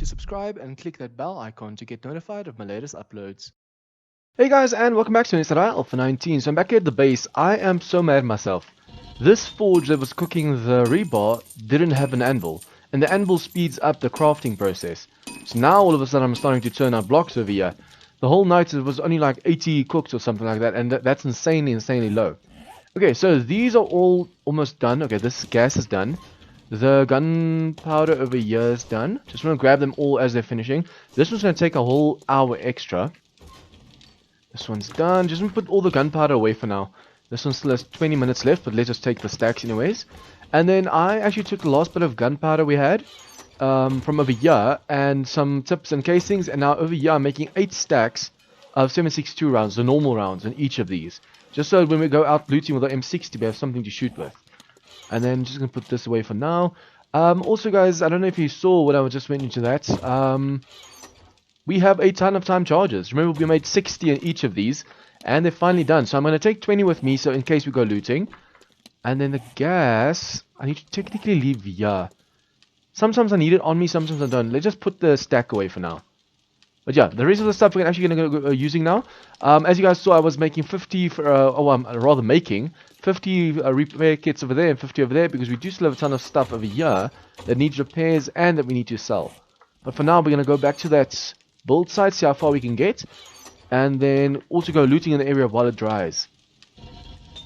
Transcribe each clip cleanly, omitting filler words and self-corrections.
subscribe and click that bell icon to get notified of my latest uploads. Hey guys, and welcome back to Stutter Alpha 19. So I'm back here at the base. I am so mad at myself. This forge that was cooking the rebar didn't have an anvil, and the anvil speeds up the crafting process. So now all of a sudden I'm starting to turn out blocks over here. The whole night it was only like 80 cooked or something like that, and that's insanely low. Okay, so these are all almost done. Okay, this gas is done. The gunpowder over here is done. Just want to grab them all as they're finishing. This one's going to take a whole hour extra. This one's done. Just want to put all the gunpowder away for now. This one still has 20 minutes left, but let's just take the stacks anyways. And then I actually took the last bit of gunpowder we had from over here and some tips and casings. And now over here I'm making 8 stacks of 7.62 rounds, the normal rounds in each of these. Just so when we go out looting with the M60 we have something to shoot with. And then just going to put this away for now. Also guys, I don't know if you saw when I just went into that. We have a ton of time charges. Remember we made 60 in each of these. And they're finally done. So I'm going to take 20 with me so in case we go looting. And then the gas, I need to technically leave here. Sometimes I need it on me, sometimes I don't. Let's just put the stack away for now. But yeah, the rest of the stuff we're actually going to go using now. As you guys saw, I was making 50, rather making 50 repair kits over there and 50 over there, because we do still have a ton of stuff over here that needs repairs and that we need to sell. But for now, we're going to go back to that build site, see how far we can get, and then also go looting in the area while it dries.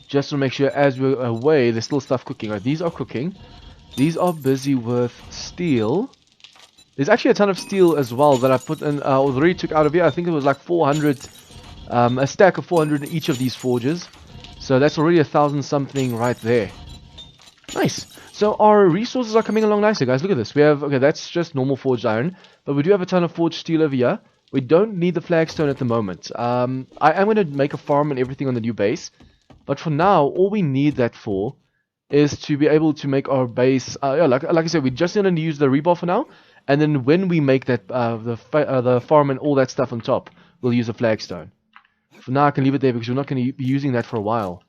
Just to make sure as we're away, there's still stuff cooking. Right, these are cooking. These are busy with steel. There's actually a ton of steel as well that I put in, already took out of here. I think it was like 400, a stack of 400 in each of these forges. So that's already 1,000 something right there. Nice. So our resources are coming along nicely, guys. Look at this. We have, okay, that's just normal forged iron. But we do have a ton of forged steel over here. We don't need the flagstone at the moment. I am going to make a farm and everything on the new base. But for now, all we need that for is to be able to make our base. Like I said, we're just going to use the rebar for now. And then when we make that the farm and all that stuff on top, we'll use a flagstone. For now, I can leave it there because we're not going to be using that for a while.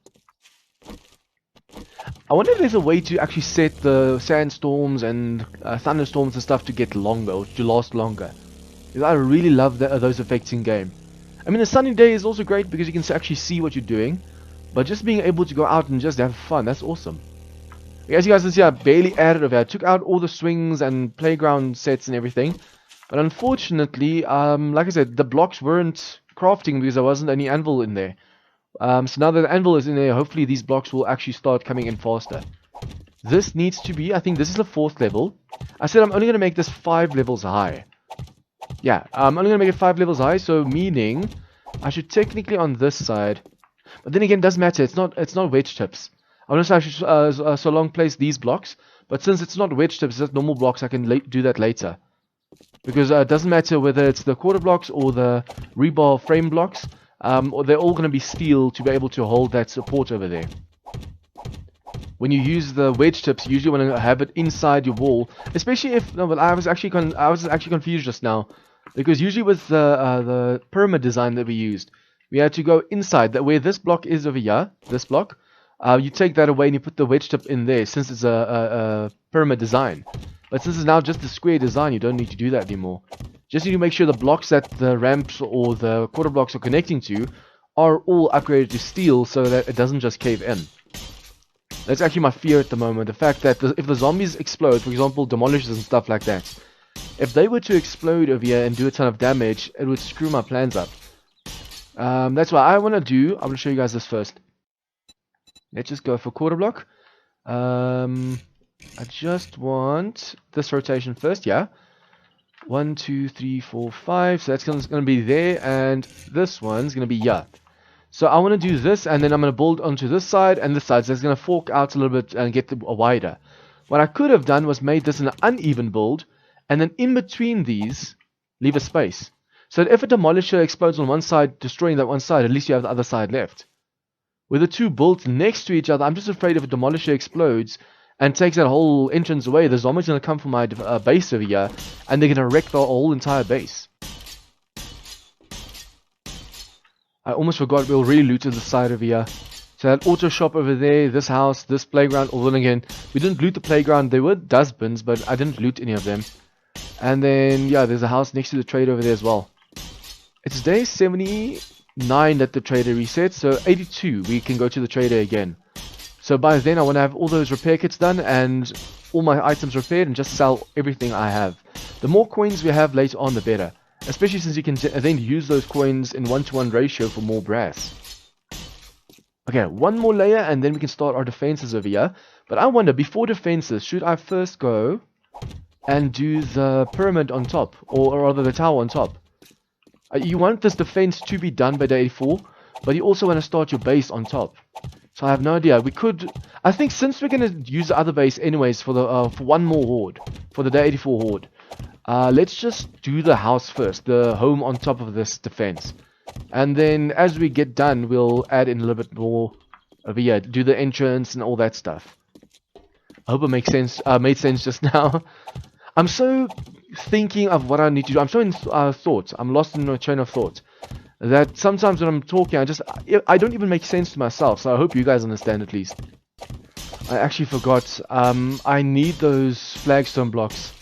I wonder if there's a way to actually set the sandstorms and thunderstorms and stuff to get longer, or to last longer. Because I really love those effects in game. I mean, the sunny day is also great because you can actually see what you're doing. But just being able to go out and just have fun, that's awesome. As you guys can see, I barely added over here. I took out all the swings and playground sets and everything. But unfortunately, like I said, the blocks weren't crafting because there wasn't any anvil in there. So now that the anvil is in there, hopefully these blocks will actually start coming in faster. This needs to be, I think this is the 4th level. I said I'm only going to make this 5 levels high. Yeah, I'm only going to make it 5 levels high, so meaning I should technically on this side. But then again, it doesn't matter. It's not wedge tips. I want to say I should so long place these blocks. But since it's not wedge tips, it's just normal blocks, I can do that later. Because it doesn't matter whether it's the quarter blocks or the rebar frame blocks. Or they're all going to be steel to be able to hold that support over there. When you use the wedge tips, you usually want to have it inside your wall. Especially if... No, but I was actually confused just now. Because usually with the pyramid design that we used, we had to go inside. That where this block is over here, this block, you take that away and you put the wedge tip in there since it's a pyramid design. But since it's now just a square design, you don't need to do that anymore. Just need to make sure the blocks that the ramps or the quarter blocks are connecting to are all upgraded to steel so that it doesn't just cave in. That's actually my fear at the moment. The fact that if the zombies explode, for example, demolishers and stuff like that, if they were to explode over here and do a ton of damage, it would screw my plans up. That's what I want to do. I'm going to show you guys this first. Let's just go for quarter block. I just want this rotation first, yeah. 1, 2, 3, 4, 5. So that's going to be there, and this one's going to be here. So I want to do this, and then I'm going to build onto this side and this side. So it's going to fork out a little bit and get wider. What I could have done was made this an uneven build, and then in between these, leave a space. So that if a demolisher explodes on one side, destroying that one side, at least you have the other side left. With the two built next to each other, I'm just afraid if a demolisher explodes and takes that whole entrance away, the zombies are going to come from my base over here, and they're going to wreck the whole entire base. I almost forgot we already looted the side over here. So that auto shop over there, this house, this playground, although again, we didn't loot the playground. There were dustbins, but I didn't loot any of them. And then, yeah, there's a house next to the trader over there as well. It's day 79 that the trader resets, so 82 we can go to the trader again. So by then I want to have all those repair kits done and all my items repaired and just sell everything I have. The more coins we have later on, the better. Especially since you can then use those coins in 1-to-1 ratio for more brass. Okay, one more layer and then we can start our defenses over here. But I wonder, before defenses, should I first go and do the pyramid on top? Or rather the tower on top? You want this defense to be done by day 84, but you also want to start your base on top. So I have no idea. We could... I think since we're going to use the other base anyways for the for one more horde, for the day 84 horde, let's just do the house first, the home on top of this defense. And then as we get done, we'll add in a little bit more over here, do the entrance and all that stuff. I hope it makes sense. Made sense just now. I'm so thinking of what I need to do. I'm so in thought. I'm lost in a train of thought. That sometimes when I'm talking, I don't even make sense to myself. So I hope you guys understand at least. I actually forgot. I need those flagstone blocks.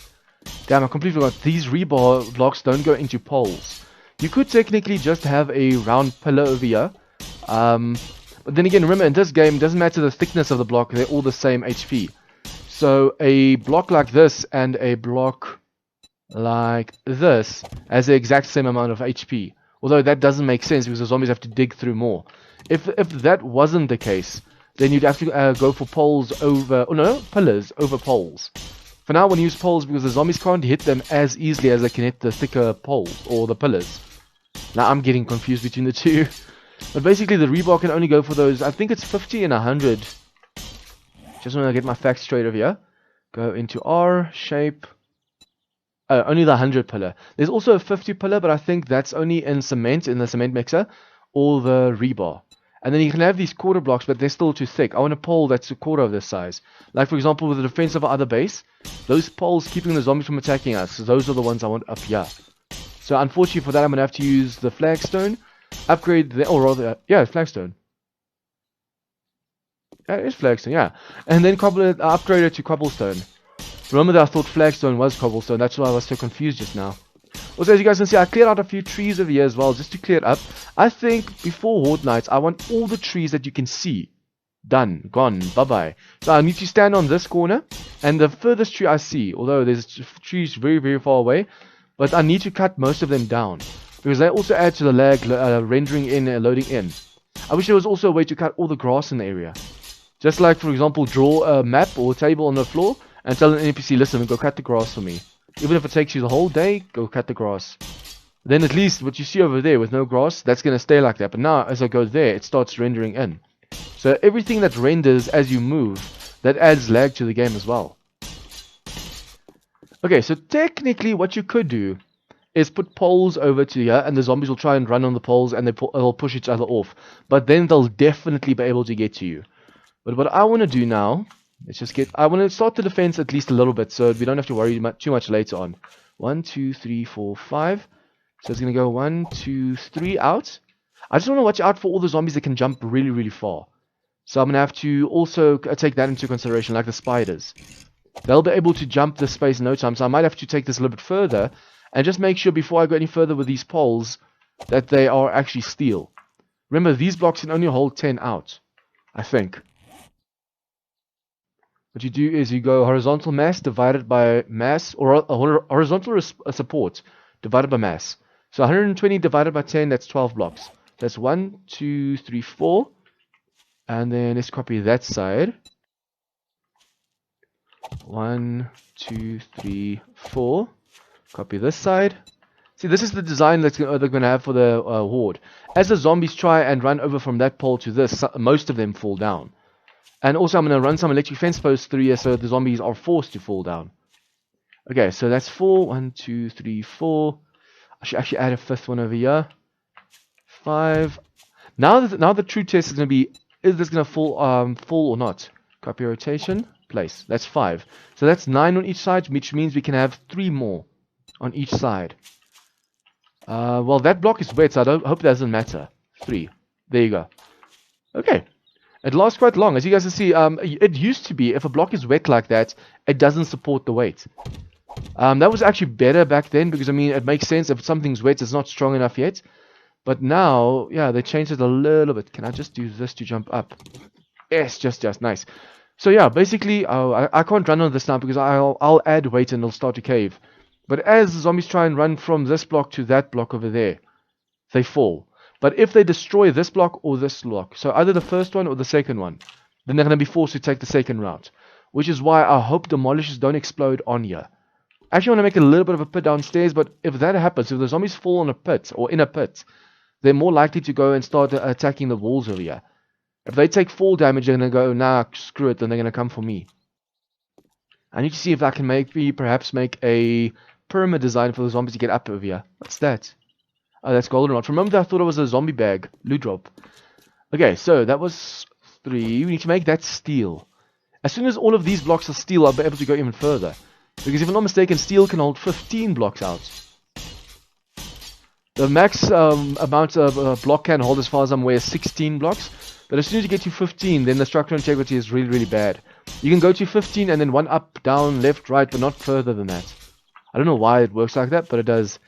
Damn, I completely forgot. These rebar blocks don't go into poles. You could technically just have a round pillar over here. But then again, remember in this game, it doesn't matter the thickness of the block. They're all the same HP. So a block like this and a block like this has the exact same amount of HP. Although that doesn't make sense because the zombies have to dig through more. If that wasn't the case, then you'd have to go for poles over... Oh no, pillars over poles. For now I want to use poles because the zombies can't hit them as easily as they can hit the thicker poles or the pillars. Now I'm getting confused between the two. But basically the rebar can only go for those... I think it's 50 and 100. Just want to get my facts straight over here. Go into R, shape... only the 100 pillar. There's also a 50 pillar, but I think that's only in cement, in the cement mixer, or the rebar. And then you can have these quarter blocks, but they're still too thick. I want a pole that's a quarter of this size. Like, for example, with the defense of our other base, those poles keeping the zombies from attacking us. So those are the ones I want up here. So unfortunately for that, I'm going to have to use the flagstone, upgrade the, or rather, yeah, flagstone. Yeah, it is flagstone, yeah. And then upgrade it to cobblestone. Remember that I thought flagstone was cobblestone, that's why I was so confused just now. Also, as you guys can see, I cleared out a few trees over here as well, just to clear it up. I think before Horde Nights, I want all the trees that you can see done, gone, bye-bye. So I need to stand on this corner, and the furthest tree I see, although there's trees very, very far away, but I need to cut most of them down, because they also add to the lag, rendering in and loading in. I wish there was also a way to cut all the grass in the area. Just like, for example, draw a map or a table on the floor, and tell an NPC, listen, go cut the grass for me. Even if it takes you the whole day, go cut the grass. Then at least what you see over there with no grass, that's going to stay like that. But now, as I go there, it starts rendering in. So everything that renders as you move, that adds lag to the game as well. Okay, so technically what you could do is put poles over to here, and the zombies will try and run on the poles, and they'll push each other off. But then they'll definitely be able to get to you. But what I want to do now... I want to start the defense at least a little bit so we don't have to worry too much later on. 1, 2, 3, 4, 5. So it's going to go 1, 2, 3 out. I just want to watch out for all the zombies that can jump really, really far. So I'm going to have to also take that into consideration, like the spiders. They'll be able to jump this space in no time, so I might have to take this a little bit further and just make sure before I go any further with these poles that they are actually steel. Remember, these blocks can only hold 10 out, I think. What you do is you go horizontal mass divided by mass, or horizontal support divided by mass. So 120 divided by 10, that's 12 blocks. That's 1, 2, 3, 4. And then let's copy that side. 1, 2, 3, 4. Copy this side. See, this is the design that they're going to have for the horde. As the zombies try and run over from that pole to this, most of them fall down. And also I'm going to run some electric fence posts through here so the zombies are forced to fall down. Okay, so that's 4. 1, 2, 3, 4. I should actually add a fifth one over here. 5. Now the true test is going to be, is this going to fall or not? Copy rotation, place. That's 5. So that's 9 on each side, which means we can have 3 more on each side. Well, that block is wet, so I hope it doesn't matter. 3. There you go. Okay. It lasts quite long. As you guys can see, it used to be, if a block is wet like that, it doesn't support the weight. That was actually better back then because, I mean, it makes sense. If something's wet, it's not strong enough yet. But now, yeah, they changed it a little bit. Can I just do this to jump up? Yes, just nice. So yeah, basically, I can't run on this now because I'll add weight and it'll start to cave. But as the zombies try and run from this block to that block over there, they fall. But if they destroy this block or this block, so either the first one or the second one, then they're going to be forced to take the second route. Which is why I hope demolishers don't explode on here. I actually want to make a little bit of a pit downstairs, but if that happens, if the zombies fall on a pit or in a pit, they're more likely to go and start attacking the walls over here. If they take fall damage, they're going to go, nah, screw it, then they're going to come for me. I need to see if I can perhaps make a pyramid design for the zombies to get up over here. What's that? Oh, that's goldenrod. Remember, I thought it was a zombie bag. Loot drop. Okay, so that was 3. We need to make that steel. As soon as all of these blocks are steel, I'll be able to go even further. Because if I'm not mistaken, steel can hold 15 blocks out. The max amount of block can hold, as far as I'm aware, is 16 blocks. But as soon as you get to 15, then the structural integrity is really, really bad. You can go to 15 and then one up, down, left, right, but not further than that. I don't know why it works like that, but it does.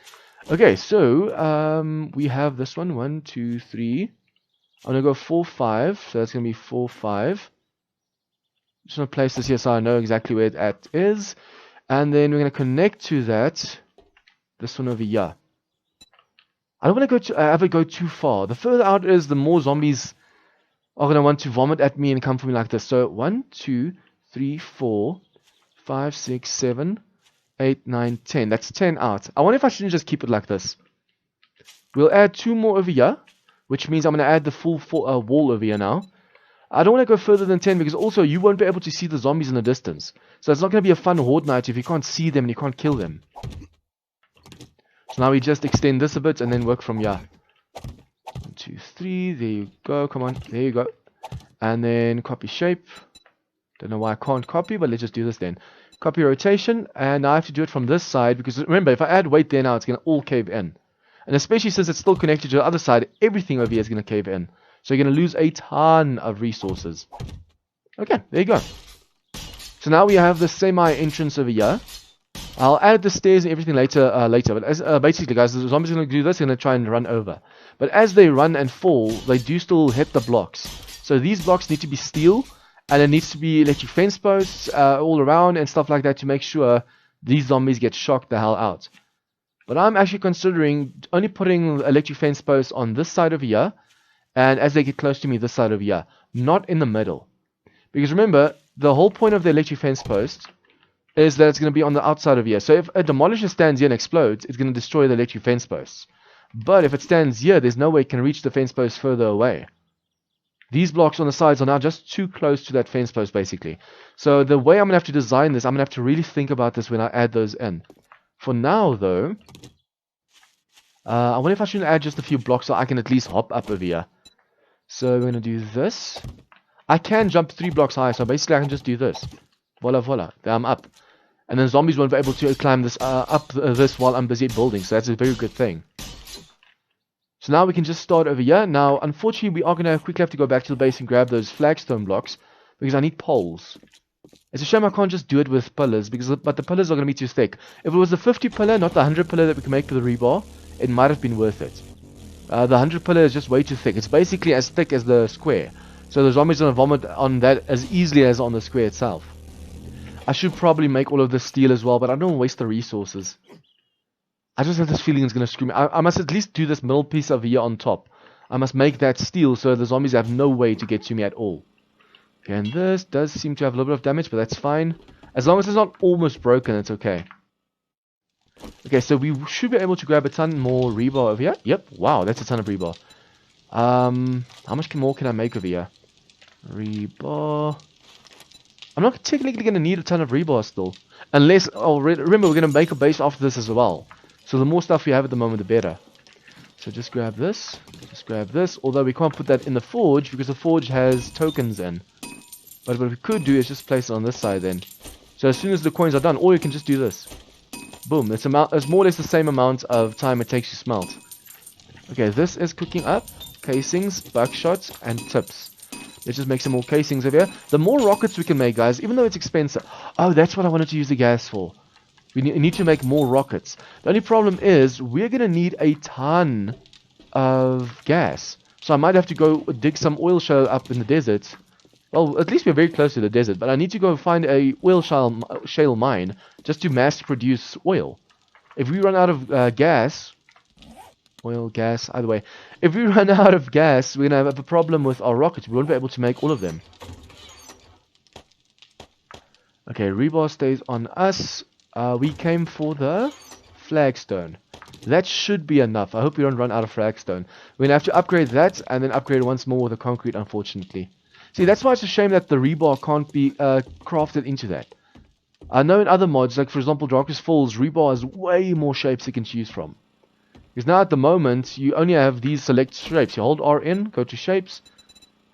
Okay, so we have this one. 1, 2, 3. I'm going to go 4, 5. So that's going to be 4, 5. Just going to place this here so I know exactly where it is. And then we're going to connect to that. This one over here. I don't want to ever go too far. The further out it is, the more zombies are going to want to vomit at me and come for me like this. So 1, 2, 3, 4, 5, 6, 7, 8, 9, 10. That's 10 out. I wonder if I shouldn't just keep it like this. We'll add 2 more over here, which means I'm going to add the full wall over here now. I don't want to go further than 10 because also you won't be able to see the zombies in the distance. So it's not going to be a fun horde night if you can't see them and you can't kill them. So now we just extend this a bit and then work from here. 1, 2, 3. There you go. Come on. There you go. And then copy shape. Don't know why I can't copy, but let's just do this then. Copy rotation. And now I have to do it from this side because remember, if I add weight there now, it's going to all cave in. And especially since it's still connected to the other side, everything over here is going to cave in. So you're going to lose a ton of resources. Okay, there you go. So now we have the semi-entrance over here. I'll add the stairs and everything later. But as, basically, guys, the zombies are going to do this. They're going to try and run over. But as they run and fall, they do still hit the blocks. So these blocks need to be steel. And it needs to be electric fence posts all around and stuff like that to make sure these zombies get shocked the hell out. But I'm actually considering only putting electric fence posts on this side over here. And as they get close to me, this side over here. Not in the middle. Because remember, the whole point of the electric fence post is that it's going to be on the outside of here. So if a demolisher stands here and explodes, it's going to destroy the electric fence posts. But if it stands here, there's no way it can reach the fence post further away. These blocks on the sides are now just too close to that fence post, basically. So the way I'm going to have to design this, I'm going to have to really think about this when I add those in. For now, though, I wonder if I should add just a few blocks so I can at least hop up over here. So we're going to do this. I can jump 3 blocks high, so basically I can just do this. Voila, voila. There I'm up. And then zombies won't be able to climb this up this while I'm busy building, so that's a very good thing. So now we can just start over here. Now, unfortunately, we are going to quickly have to go back to the base and grab those flagstone blocks because I need poles. It's a shame I can't just do it with pillars, but the pillars are going to be too thick. If it was the 50 pillar, not the 100 pillar that we can make for the rebar, it might have been worth it. The 100 pillar is just way too thick. It's basically as thick as the square. So the zombies are going to vomit on that as easily as on the square itself. I should probably make all of this steel as well, but I don't waste the resources. I just have this feeling it's going to screw me. I must at least do this middle piece over here on top. I must make that steel so the zombies have no way to get to me at all. Okay, and this does seem to have a little bit of damage, but that's fine. As long as it's not almost broken, it's okay. Okay, so we should be able to grab a ton more rebar over here. Yep, wow, that's a ton of rebar. How much more can I make over here? Rebar. I'm not technically going to need a ton of rebar still. Unless, oh, remember, we're going to make a base after this as well. So the more stuff we have at the moment, the better. So just grab this. Just grab this. Although we can't put that in the forge because the forge has tokens in. But what we could do is just place it on this side then. So as soon as the coins are done, or you can just do this. Boom. It's more or less the same amount of time it takes to smelt. Okay, this is cooking up. Casings, buckshots, and tips. Let's just make some more casings over here. The more rockets we can make, guys, even though it's expensive. Oh, that's what I wanted to use the gas for. We need to make more rockets. The only problem is we're going to need a ton of gas. So I might have to go dig some oil shale up in the desert. Well, at least we're very close to the desert, but I need to go find a oil shale mine just to mass produce oil. If we run out of gas, oil, gas, either way. If we run out of gas, we're going to have a problem with our rockets. We won't be able to make all of them. Okay, rebar stays on us. We came for the flagstone. That should be enough. I hope we don't run out of flagstone. We're going to have to upgrade that and then upgrade once more with the concrete, unfortunately. See, that's why it's a shame that the rebar can't be crafted into that. I know in other mods, like for example Darkest Falls, rebar has way more shapes you can choose from. Because now at the moment, you only have these select shapes. You hold R in, go to shapes.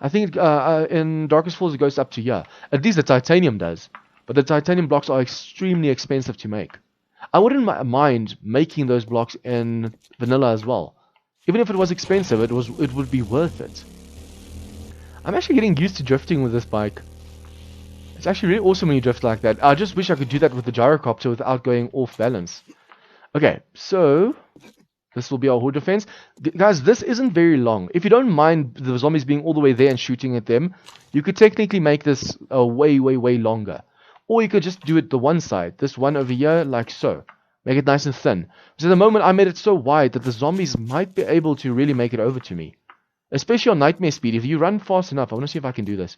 I think in Darkest Falls it goes up to here. At least the titanium does. But the titanium blocks are extremely expensive to make. I wouldn't mind making those blocks in vanilla as well. Even if it was expensive, it would be worth it. I'm actually getting used to drifting with this bike. It's actually really awesome when you drift like that. I just wish I could do that with the gyrocopter without going off balance. Okay, so this will be our horde defense. Guys, this isn't very long. If you don't mind the zombies being all the way there and shooting at them, you could technically make this way longer. Or you could just do it the one side, this one over here, like so. Make it nice and thin. Because at the moment I made it so wide that the zombies might be able to really make it over to me. Especially on nightmare speed. If you run fast enough, I want to see if I can do this.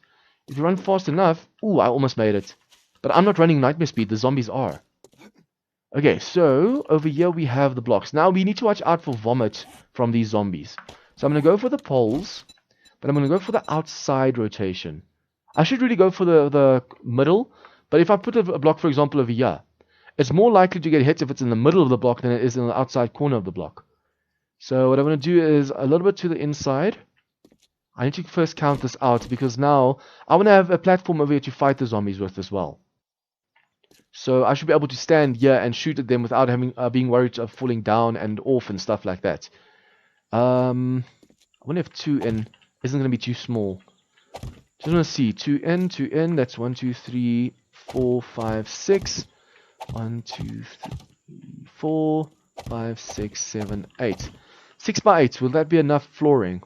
If you run fast enough, ooh, I almost made it. But I'm not running nightmare speed, the zombies are. Okay, so over here we have the blocks. Now we need to watch out for vomit from these zombies. So I'm going to go for the poles, but I'm going to go for the outside rotation. I should really go for the middle. But if I put a block, for example, over here, it's more likely to get hit if it's in the middle of the block than it is in the outside corner of the block. So what I'm going to do is a little bit to the inside. I need to first count this out because now I want to have a platform over here to fight the zombies with as well. So I should be able to stand here and shoot at them without having being worried of falling down and off and stuff like that. I wonder if 2 in isn't going to be too small. Just want to see 2 in. That's 1, 2, 3, 4, 5, 6. 1, 2, 3, 4, 5, 6, 7, 8. 6 by 8. Will that be enough flooring?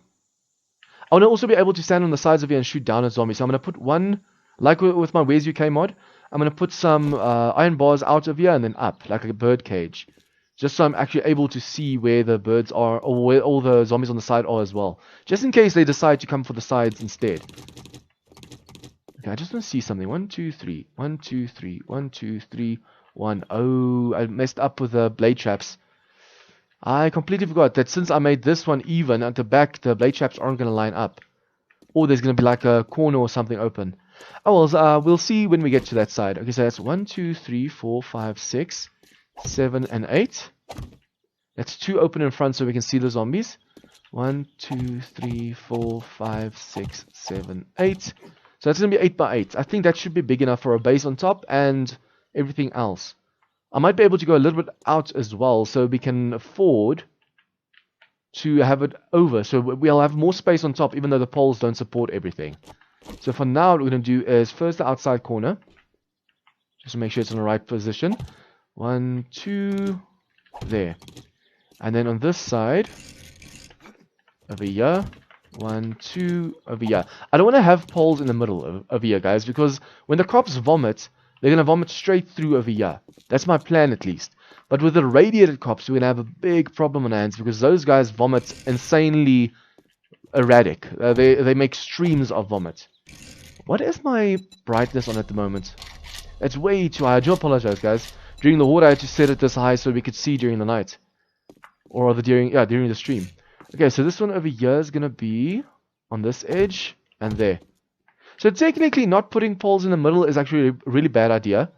I want to also be able to stand on the sides of here and shoot down at zombies. So I'm going to put one, like with my Where's UK mod, I'm going to put some iron bars out of here and then up, like a bird cage. Just so I'm actually able to see where the birds are, or where all the zombies on the side are as well. Just in case they decide to come for the sides instead. Okay, I just want to see something. 1, 2, 3. 1, 2, 3. 1, 2, 3. 1. Oh, I messed up with the blade traps. I completely forgot that since I made this one even, at the back, the blade traps aren't going to line up. Or there's going to be like a corner or something open. Oh, well, we'll see when we get to that side. Okay, so that's 1, 2, 3, 4, 5, 6, 7, and 8. That's 2 open in front so we can see the zombies. 1, 2, 3, 4, 5, 6, 7, 8. So that's going to be 8 by 8. I think that should be big enough for a base on top and everything else. I might be able to go a little bit out as well so we can afford to have it over. So we'll have more space on top even though the poles don't support everything. So for now what we're going to do is first the outside corner. Just to make sure it's in the right position. 1, 2, there. And then on this side, over here, 1, 2, over here. I don't want to have poles in the middle over here, guys, because when the cops vomit, they're going to vomit straight through over here. That's my plan, at least. But with the radiated cops, we're going to have a big problem on our hands, because those guys vomit insanely erratic. They make streams of vomit. What is my brightness on at the moment? It's way too high. I do apologize, guys. During the Horde, I had to set it this high so we could see during the night. Or during the stream. Okay, so this one over here is going to be on this edge and there. So technically not putting poles in the middle is actually a really bad idea.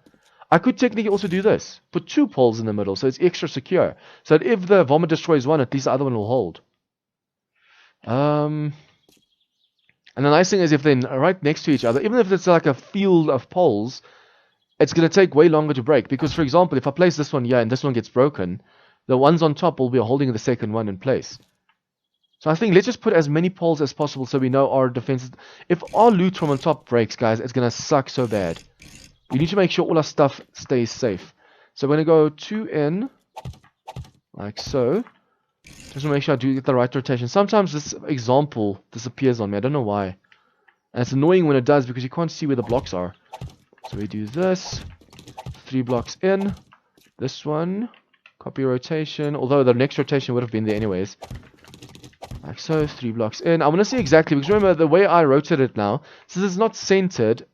I could technically also do this. Put 2 poles in the middle so it's extra secure. So that if the vomit destroys one, at least the other one will hold. And the nice thing is if they're right next to each other, even if it's like a field of poles, it's going to take way longer to break. Because for example, if I place this one here and this one gets broken, the ones on top will be holding the second one in place. So I think let's just put as many poles as possible so we know our defenses. If our loot from on top breaks, guys, it's going to suck so bad. We need to make sure all our stuff stays safe. So I'm going to go 2 in, like so. Just to make sure I do get the right rotation. Sometimes this example disappears on me. I don't know why. And it's annoying when it does because you can't see where the blocks are. So we do this. 3 blocks in. This one. Copy rotation. Although the next rotation would have been there anyways. Like so. 3 blocks in. I want to see exactly. Because remember, the way I rotate it now, since it's not centered,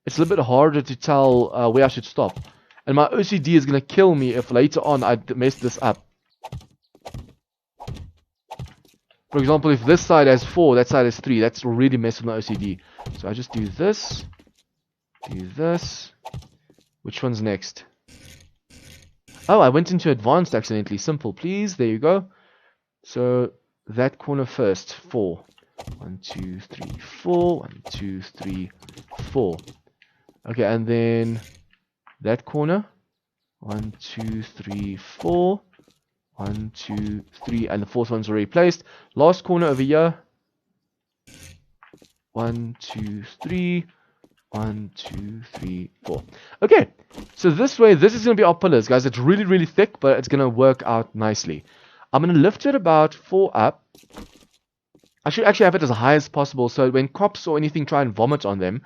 it's a little bit harder to tell where I should stop. And my OCD is going to kill me if later on I mess this up. For example, if this side has 4, that side has 3, that's already messed with my OCD. So I just do this. Do this. Which one's next? Oh, I went into advanced accidentally. Simple, please. There you go. So that corner first. 4. 1, 2, 3, 4. 1, 2, 3, 4. Okay, and then that corner. 1, 2, 3, 4. 1, 2, 3, and the fourth one's already placed. Last corner over here. 1, 2, 3. 1, 2, 3, 4. Okay, so this way, this is going to be our pillars, guys. It's really, really thick, but it's going to work out nicely. I'm going to lift it about 4 up. I should actually have it as high as possible, so when cops or anything try and vomit on them,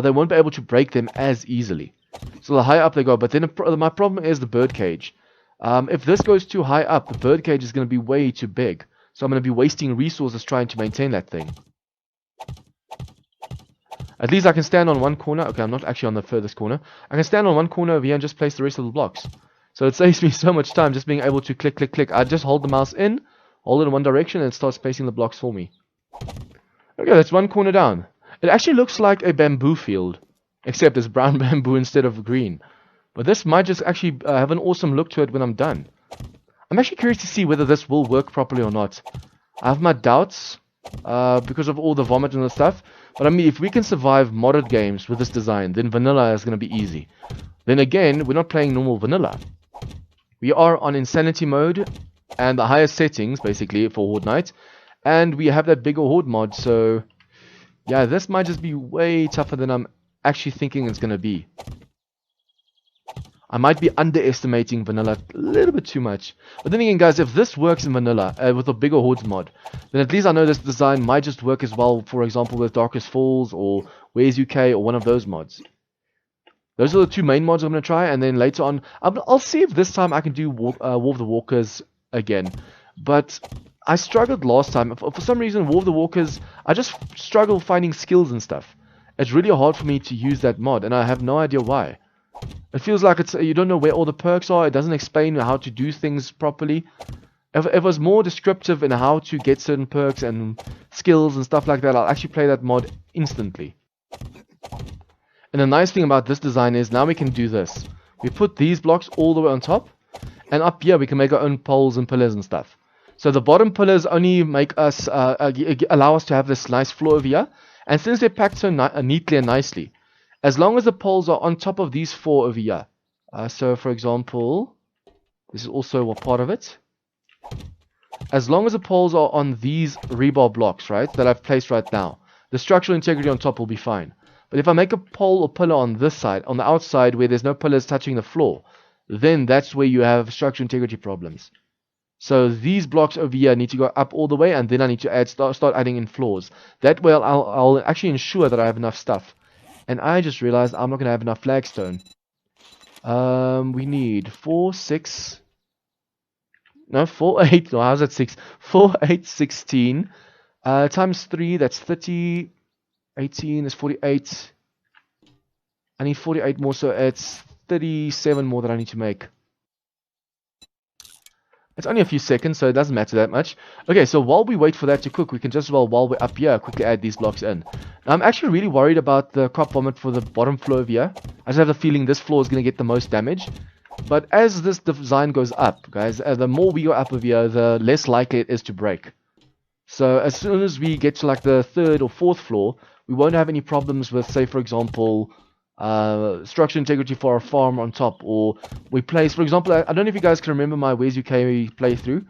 they won't be able to break them as easily. So the higher up they go, but then my problem is the bird cage. If this goes too high up, the bird cage is going to be way too big. So I'm going to be wasting resources trying to maintain that thing. At least I can stand on one corner. Okay, I'm not actually on the furthest corner. I can stand on one corner over here and just place the rest of the blocks. So it saves me so much time just being able to click, click, click. I just hold the mouse in, hold it in one direction, and it starts placing the blocks for me. Okay, that's one corner down. It actually looks like a bamboo field, except it's brown bamboo instead of green. But this might just actually have an awesome look to it when I'm done. I'm actually curious to see whether this will work properly or not. I have my doubts because of all the vomit and the stuff. But I mean, if we can survive modded games with this design, then vanilla is going to be easy. Then again, we're not playing normal vanilla. We are on insanity mode and the highest settings, basically, for Horde Night. And we have that bigger Horde mod, so yeah, this might just be way tougher than I'm actually thinking it's going to be. I might be underestimating vanilla a little bit too much. But then again, guys, if this works in vanilla with a bigger Hordes mod, then at least I know this design might just work as well, for example, with Darkest Falls or Where's UK or one of those mods. Those are the 2 main mods I'm going to try, and then later on, I'll see if this time I can do War of the Walkers again. But I struggled last time. For some reason, War of the Walkers, I just struggle finding skills and stuff. It's really hard for me to use that mod, and I have no idea why. It feels like you don't know where all the perks are. It doesn't explain how to do things properly. If it was more descriptive in how to get certain perks and skills and stuff like that, I'll actually play that mod instantly. And the nice thing about this design is now we can do this. We put these blocks all the way on top, and up here we can make our own poles and pillars and stuff. So the bottom pillars only make us allow us to have this nice floor over here, and since they're packed so neatly and nicely, as long as the poles are on top of these 4 over here. So for example, this is also a part of it. As long as the poles are on these rebar blocks, right, that I've placed right now, the structural integrity on top will be fine. But if I make a pole or pillar on this side, on the outside where there's no pillars touching the floor, then that's where you have structural integrity problems. So these blocks over here need to go up all the way, and then I need to start adding in floors. That way I'll actually ensure that I have enough stuff. And I just realized I'm not going to have enough flagstone. We need 4, 6... No, 4, 8... No, how's that 6? 4, 8, 16. Times 3, that's 30. 18 is 48. I need 48 more, so it's 37 more that I need to make. It's only a few seconds, so it doesn't matter that much. Okay, so while we wait for that to cook, we can just, while we're up here, quickly add these blocks in. Now, I'm actually really worried about the cop vomit for the bottom floor over here. I just have the feeling this floor is going to get the most damage. But as this design goes up, guys, the more we go up over here, the less likely it is to break. So as soon as we get to like the 3rd or 4th floor, we won't have any problems with, say, for example, structural integrity for our farm on top, or we place, for example, I don't know if you guys can remember my Where's UK playthrough.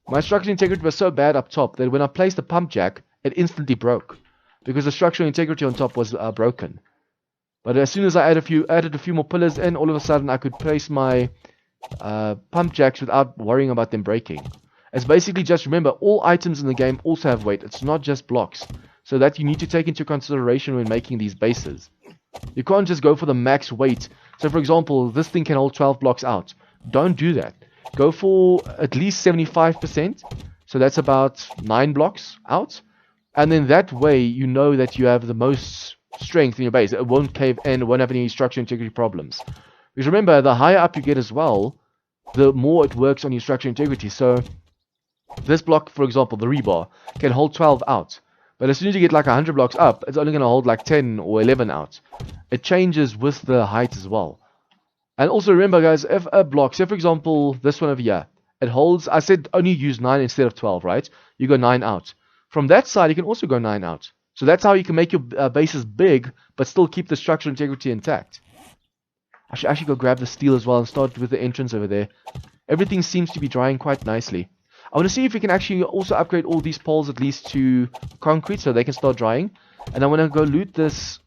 My structural integrity was so bad up top that when I placed the pump jack, it instantly broke because the structural integrity on top was broken. But as soon as I added a few more pillars in, all of a sudden I could place my pump jacks without worrying about them breaking. It's basically just remember, all items in the game also have weight. It's not just blocks. So that you need to take into consideration when making these bases. You can't just go for the max weight. So for example, this thing can hold 12 blocks out. Don't do that. Go for at least 75%. So that's about 9 blocks out. And then that way you know that you have the most strength in your base. It won't cave in, it won't have any structure integrity problems. Because remember, the higher up you get as well, the more it works on your structure integrity. So this block, for example, the rebar, can hold 12 out. But as soon as you get like 100 blocks up, it's only going to hold like 10 or 11 out. It changes with the height as well. And also remember, guys, if a block, say for example, this one over here, it holds, I said only use 9 instead of 12, right? You go 9 out. From that side, you can also go 9 out. So that's how you can make your bases big, but still keep the structural integrity intact. I should actually go grab the steel as well and start with the entrance over there. Everything seems to be drying quite nicely. I want to see if we can actually also upgrade all these poles at least to concrete so they can start drying. And I want to go loot this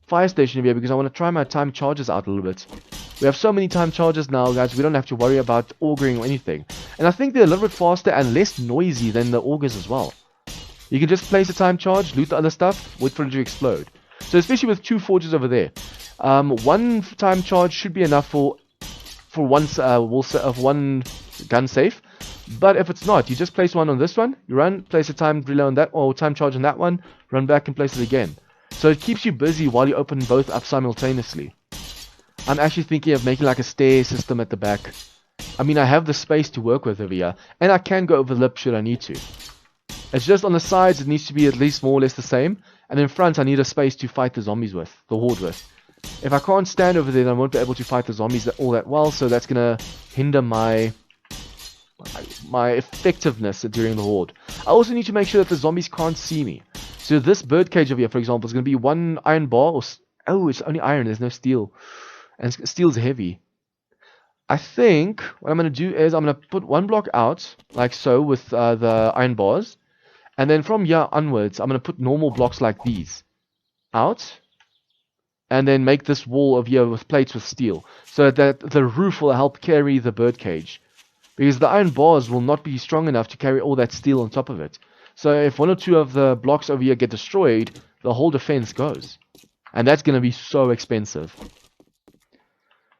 fire station over here because I want to try my time charges out a little bit. We have so many time charges now, guys, we don't have to worry about auguring or anything. And I think they're a little bit faster and less noisy than the augers as well. You can just place a time charge, loot the other stuff, wait for it to explode. So especially with 2 forges over there. One time charge should be enough for one gun safe. But if it's not, you just place one on this one, you run, place a time relay on that, or time charge on that one, run back and place it again. So it keeps you busy while you open both up simultaneously. I'm actually thinking of making like a stair system at the back. I mean, I have the space to work with over here, and I can go over the lip should I need to. It's just on the sides, it needs to be at least more or less the same, and in front I need a space to fight the zombies with, the horde with. If I can't stand over there, then I won't be able to fight the zombies all that well, so that's going to hinder my effectiveness during the horde. I also need to make sure that the zombies can't see me. So this bird cage over here, for example, is going to be 1 iron bar. Oh, it's only iron, there's no steel. And steel's heavy. I think what I'm going to do is I'm going to put 1 block out, like so, with the iron bars. And then from here onwards, I'm going to put normal blocks like these out. And then make this wall over here with plates with steel. So that the roof will help carry the bird cage. Because the iron bars will not be strong enough to carry all that steel on top of it. So if 1 or 2 of the blocks over here get destroyed, the whole defense goes. And that's going to be so expensive.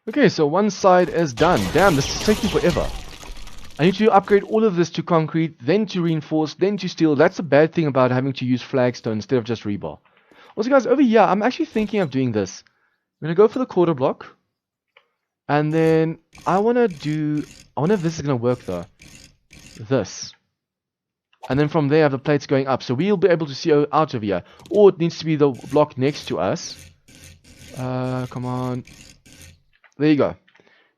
Okay, so one side is done. Damn, this is taking forever. I need to upgrade all of this to concrete, then to reinforce, then to steel. That's the bad thing about having to use flagstone instead of just rebar. Also, guys, over here, I'm actually thinking of doing this. I'm going to go for the quarter block. And then I wonder if this is going to work though. This. And then from there I have the plates going up. So we'll be able to see out of here. Or it needs to be the block next to us. Come on. There you go.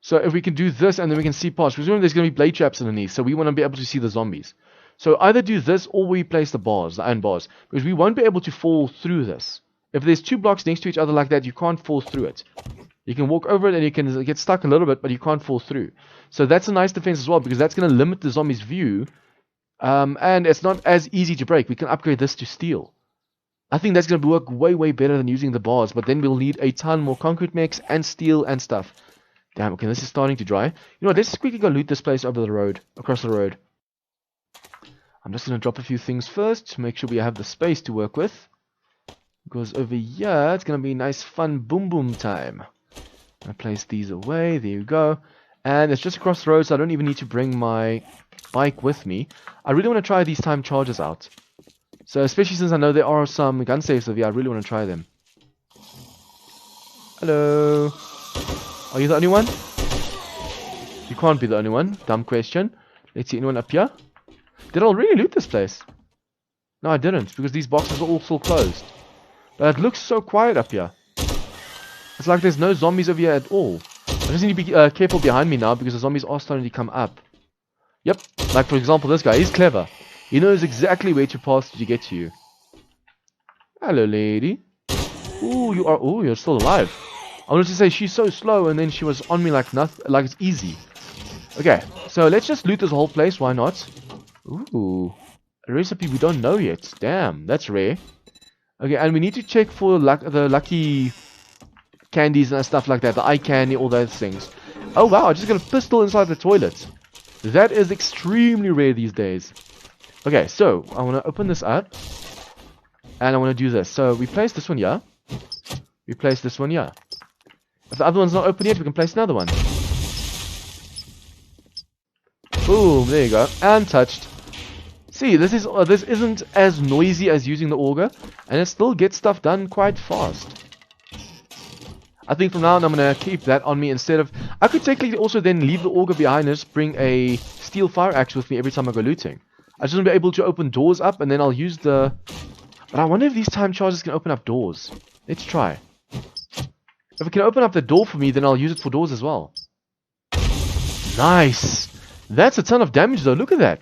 So if we can do this and then we can see past. Presumably there's going to be blade traps underneath. So we want to be able to see the zombies. So either do this or we place the bars, the iron bars. Because we won't be able to fall through this. If there's 2 blocks next to each other like that, you can't fall through it. You can walk over it and you can get stuck a little bit, but you can't fall through. So that's a nice defense as well, because that's going to limit the zombies' view. And it's not as easy to break. We can upgrade this to steel. I think that's going to work way, way better than using the bars. But then we'll need a ton more concrete mix and steel and stuff. Damn, okay, this is starting to dry. You know what, let's just quickly go loot this place over the road, across the road. I'm just going to drop a few things first to make sure we have the space to work with. Because over here, it's going to be nice, fun boom boom time. I place these away, there you go. And it's just across the road, so I don't even need to bring my bike with me. I really want to try these time charges out. So especially since I know there are some gun safes over here, I really want to try them. Hello. Are you the only one? You can't be the only one. Dumb question. Let's see, anyone up here? Did I already loot this place? No, I didn't, because these boxes are all still closed. But it looks so quiet up here. It's like there's no zombies over here at all. I just need to be careful behind me now, because the zombies are starting to come up. Yep, like for example this guy, he's clever. He knows exactly where to pass to get to you. Hello lady. Ooh, you're still alive. I wanted to say she's so slow, and then she was on me like nothing, like it's easy. Okay, so let's just loot this whole place, why not? Ooh, a recipe we don't know yet. Damn, that's rare. Okay, and we need to check for the lucky candies and stuff like that, the eye candy, all those things. Oh wow, I just got a pistol inside the toilet. That is extremely rare these days. Okay, so I want to open this up. And I want to do this. So we place this one here. We place this one here. If the other one's not open yet, we can place another one. Boom, there you go. And touched. See, this isn't as noisy as using the auger, and it still gets stuff done quite fast. I think from now on I'm going to keep that on me instead of... I could technically also then leave the auger behind and just bring a steel fire axe with me every time I go looting. I just want to be able to open doors up, and then I'll use the... But I wonder if these time charges can open up doors. Let's try. If it can open up the door for me, then I'll use it for doors as well. Nice! That's a ton of damage though, look at that!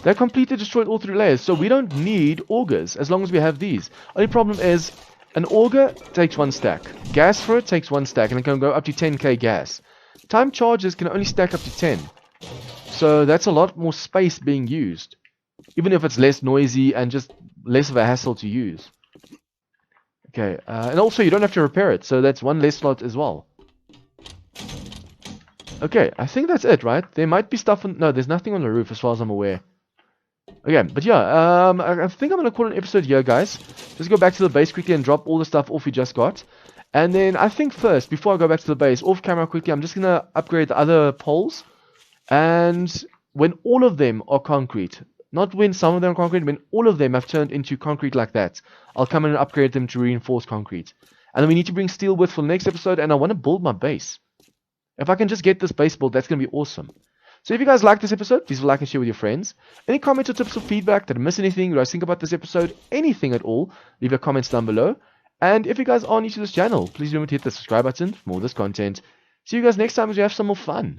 That completely destroyed all 3 layers, so we don't need augers as long as we have these. Only problem is, an auger takes 1 stack. Gas for it takes 1 stack, and it can go up to 10k gas. Time charges can only stack up to 10. So that's a lot more space being used. Even if it's less noisy and just less of a hassle to use. Okay, and also you don't have to repair it, so that's 1 less slot as well. Okay, I think that's it, right? There might be stuff on... No, there's nothing on the roof as far as I'm aware. Okay, but yeah, I think I'm going to call it an episode here, guys. Just go back to the base quickly and drop all the stuff off we just got. And then I think first, before I go back to the base, off camera quickly, I'm just going to upgrade the other poles. And when all of them are concrete... Not when some of them are concrete, when all of them have turned into concrete like that. I'll come in and upgrade them to reinforced concrete. And then we need to bring steel wood for the next episode, and I want to build my base. If I can just get this base built, that's going to be awesome. So if you guys like this episode, please like and share with your friends. Any comments or tips or feedback, did I miss anything, did I think about this episode, anything at all, leave your comments down below. And if you guys are new to this channel, please remember to hit the subscribe button for more of this content. See you guys next time as we have some more fun.